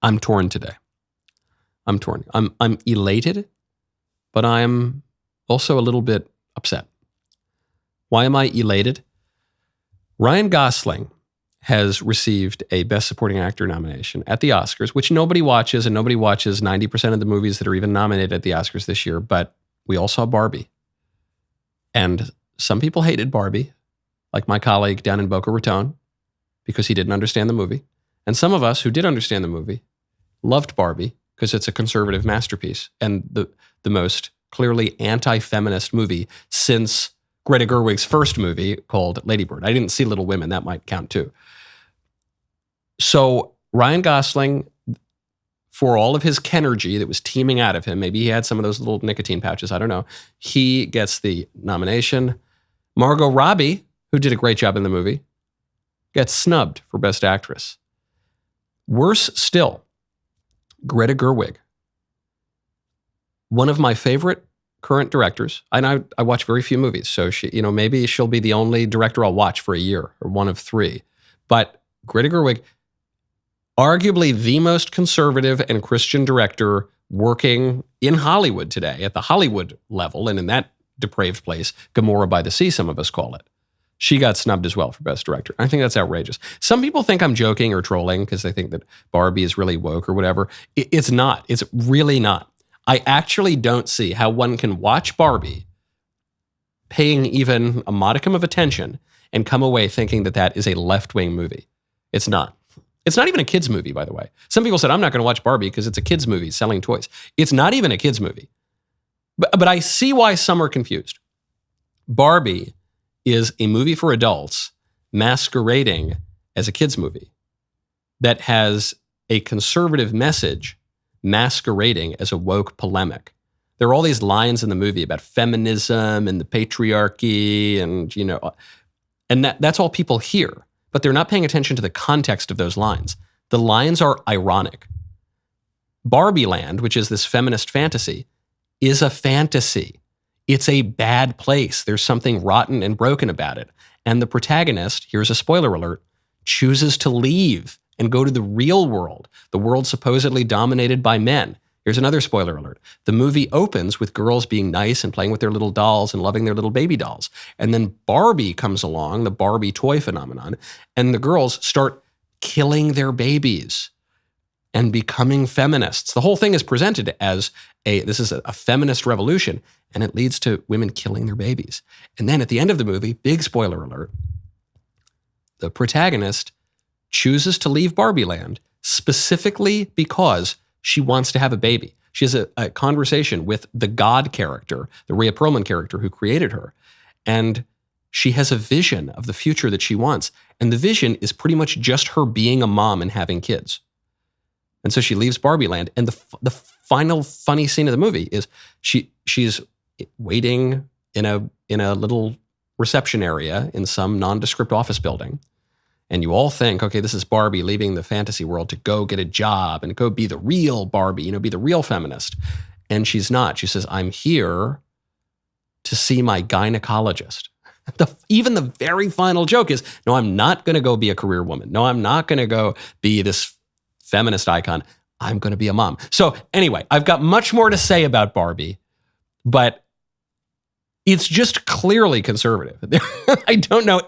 I'm torn today. I'm torn. I'm elated, but I'm also a little bit upset. Why am I elated? Ryan Gosling has received a Best Supporting Actor nomination at the Oscars, which nobody watches, and nobody watches 90% of the movies that are even nominated at the Oscars this year, but we all saw Barbie. And some people hated Barbie, like my colleague down in Boca Raton, because he didn't understand the movie. And some of us who did understand the movie loved Barbie because it's a conservative masterpiece and the most clearly anti-feminist movie since Greta Gerwig's first movie called Lady Bird. I didn't see Little Women. That might count too. So Ryan Gosling, for all of his KENergy that was teeming out of him, maybe he had some of those little nicotine pouches, I don't know, he gets the nomination. Margot Robbie, who did a great job in the movie, gets snubbed for Best Actress. Worse still, Greta Gerwig, one of my favorite current directors, and I watch very few movies, so maybe she'll be the only director I'll watch for a year, or one of three. But Greta Gerwig, arguably the most conservative and Christian director working in Hollywood today, at the Hollywood level, and in that depraved place, Gomorrah by the Sea, some of us call it. She got snubbed as well for Best Director. I think that's outrageous. Some people think I'm joking or trolling because they think that Barbie is really woke or whatever. It's not. It's really not. I actually don't see how one can watch Barbie, paying even a modicum of attention, and come away thinking that that is a left-wing movie. It's not. It's not even a kid's movie, by the way. Some people said, I'm not going to watch Barbie because it's a kid's movie selling toys. It's not even a kid's movie. But I see why some are confused. Barbie is a movie for adults masquerading as a kid's movie that has a conservative message masquerading as a woke polemic. There are all these lines in the movie about feminism and the patriarchy and that's all people hear, but they're not paying attention to the context of those lines. The lines are ironic. Barbie Land, which is this feminist fantasy, is a fantasy. It's a bad place. There's something rotten and broken about it. And the protagonist, here's a spoiler alert, chooses to leave and go to the real world, the world supposedly dominated by men. Here's another spoiler alert. The movie opens with girls being nice and playing with their little dolls and loving their little baby dolls. And then Barbie comes along, the Barbie toy phenomenon, and the girls start killing their babies and becoming feminists. The whole thing is presented as this is a feminist revolution, and it leads to women killing their babies. And then at the end of the movie, big spoiler alert, the protagonist chooses to leave Barbie Land specifically because she wants to have a baby. She has a conversation with the God character, the Rhea Perlman character who created her. And she has a vision of the future that she wants. And the vision is pretty much just her being a mom and having kids. And so she leaves Barbie Land. And the final funny scene of the movie is she's waiting in a little reception area in some nondescript office building. And you all think, okay, this is Barbie leaving the fantasy world to go get a job and go be the real Barbie, be the real feminist. And she's not. She says, I'm here to see my gynecologist. Even the very final joke is, no, I'm not going to go be a career woman. No, I'm not going to go be this feminist icon. I'm going to be a mom. So anyway, I've got much more to say about Barbie, but it's just clearly conservative. I don't know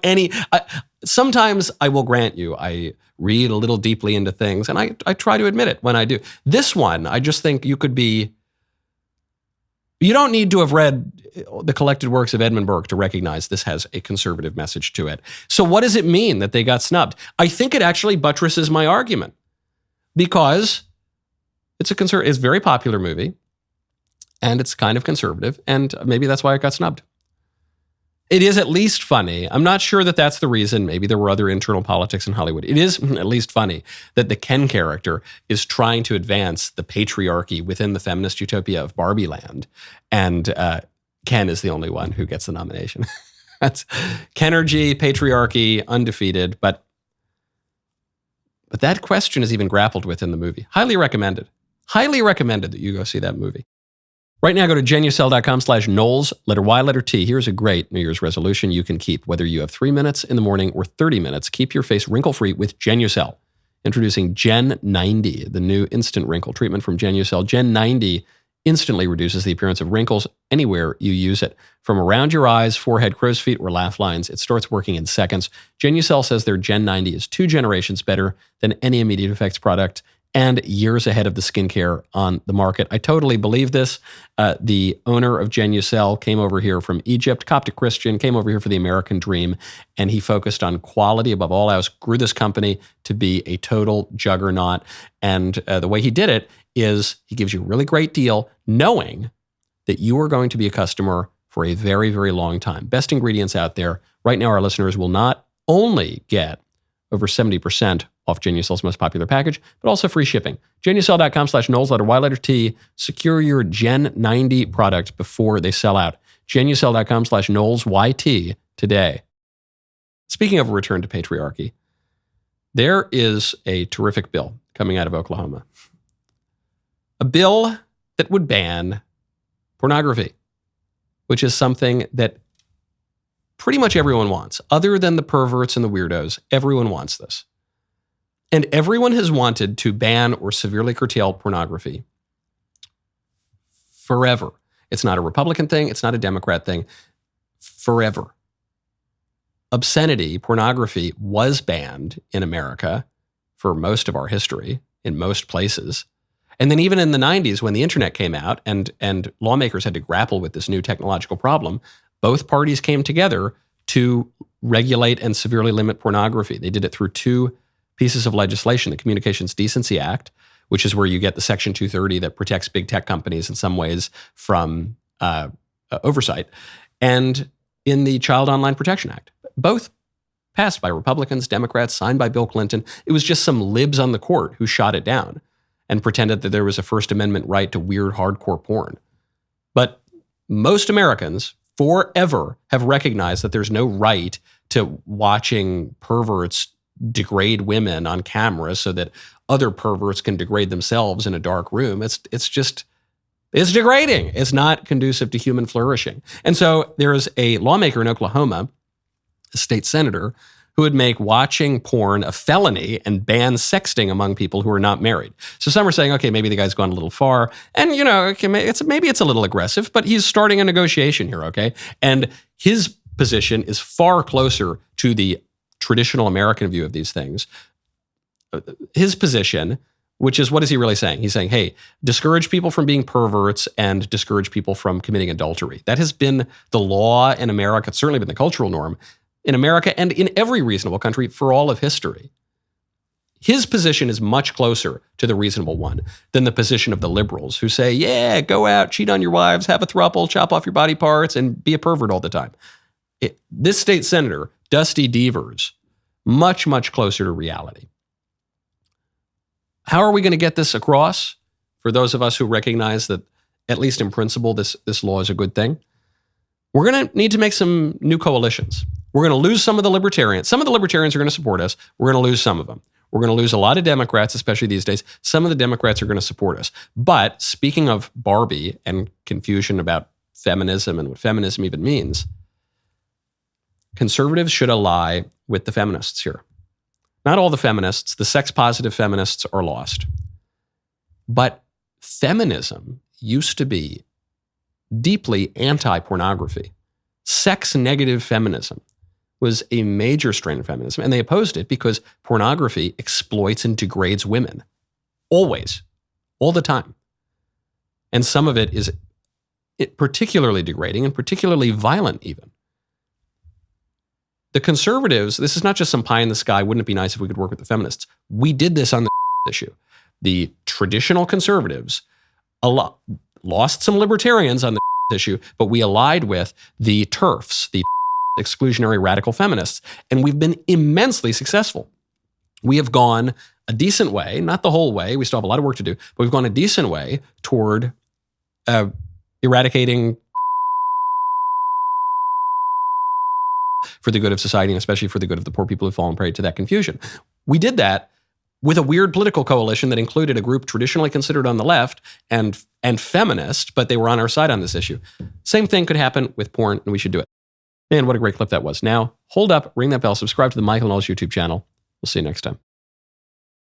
sometimes I will grant you, I read a little deeply into things, and I try to admit it when I do. This one, I just think you don't need to have read the collected works of Edmund Burke to recognize this has a conservative message to it. So what does it mean that they got snubbed? I think it actually buttresses my argument because it's a very popular movie and it's kind of conservative, and maybe that's why it got snubbed. It is at least funny. I'm not sure that that's the reason. Maybe there were other internal politics in Hollywood. It is at least funny that the Ken character is trying to advance the patriarchy within the feminist utopia of Barbie Land. And Ken is the only one who gets the nomination. That's KENergy, Patriarchy, Undefeated. But that question is even grappled with in the movie. Highly recommended. Highly recommended that you go see that movie. Right now, go to Genucell.com/Knowles, letter Y, letter T. Here's a great New Year's resolution you can keep. Whether you have 3 minutes in the morning or 30 minutes, keep your face wrinkle-free with Genucell. introducing Gen 90, the new instant wrinkle treatment from Genucell. Gen 90 instantly reduces the appearance of wrinkles anywhere you use it. From around your eyes, forehead, crow's feet, or laugh lines, it starts working in seconds. Genucell says their Gen 90 is 2 generations better than any immediate effects product and years ahead of the skincare on the market. I totally believe this. The owner of Genucell came over here from Egypt, Coptic Christian, came over here for the American dream, and he focused on quality above all else, grew this company to be a total juggernaut. And the way he did it is he gives you a really great deal, knowing that you are going to be a customer for a very, very long time. Best ingredients out there. Right now, our listeners will not only get over 70% off Genucell's most popular package, but also free shipping. Genucell.com/Knowles, letter Y, letter T. Secure your Gen 90 product before they sell out. Genucell.com/Knowles, YT today. Speaking of a return to patriarchy, there is a terrific bill coming out of Oklahoma. A bill that would ban pornography, which is something that pretty much everyone wants. Other than the perverts and the weirdos, everyone wants this. And everyone has wanted to ban or severely curtail pornography forever. It's not a Republican thing. It's not a Democrat thing. Forever. Obscenity, pornography, was banned in America for most of our history, in most places. And then even in the 90s, when the internet came out and lawmakers had to grapple with this new technological problem, both parties came together to regulate and severely limit pornography. They did it through 2 pieces of legislation: the Communications Decency Act, which is where you get the Section 230 that protects big tech companies in some ways from oversight, and in the Child Online Protection Act. Both passed by Republicans, Democrats, signed by Bill Clinton. It was just some libs on the court who shot it down and pretended that there was a First Amendment right to weird hardcore porn. But most Americans forever have recognized that there's no right to watching perverts degrade women on camera so that other perverts can degrade themselves in a dark room. It's degrading. It's not conducive to human flourishing. And so there is a lawmaker in Oklahoma, a state senator, who would make watching porn a felony and ban sexting among people who are not married. So some are saying, okay, maybe the guy's gone a little far. And, maybe it's a little aggressive, but he's starting a negotiation here, okay? And his position is far closer to the traditional American view of these things. His position, which is, what is he really saying? He's saying, hey, discourage people from being perverts and discourage people from committing adultery. That has been the law in America. It's certainly been the cultural norm in America and in every reasonable country for all of history. His position is much closer to the reasonable one than the position of the liberals who say, yeah, go out, cheat on your wives, have a throuple, chop off your body parts, and be a pervert all the time. This state senator, Dusty Devers, much, much closer to reality. How are we going to get this across for those of us who recognize that, at least in principle, this law is a good thing? We're going to need to make some new coalitions. We're going to lose some of the libertarians. Some of the libertarians are going to support us. We're going to lose some of them. We're going to lose a lot of Democrats, especially these days. Some of the Democrats are going to support us. But speaking of Barbie and confusion about feminism and what feminism even means, conservatives should ally with the feminists here. Not all the feminists. The sex-positive feminists are lost. But feminism used to be deeply anti-pornography. Sex-negative feminism was a major strain of feminism, and they opposed it because pornography exploits and degrades women. Always. All the time. And some of it is particularly degrading and particularly violent even. The conservatives, this is not just some pie in the sky, wouldn't it be nice if we could work with the feminists? We did this on the issue. The traditional conservatives lost some libertarians on the issue, but we allied with the TERFs, the exclusionary radical feminists, and we've been immensely successful. We have gone a decent way, not the whole way, we still have a lot of work to do, but we've gone a decent way toward eradicating for the good of society, and especially for the good of the poor people who've fallen prey to that confusion. We did that with a weird political coalition that included a group traditionally considered on the left and feminist, but they were on our side on this issue. Same thing could happen with porn, and we should do it. Man, what a great clip that was. Now, hold up, ring that bell, subscribe to the Michael Knowles YouTube channel. We'll see you next time.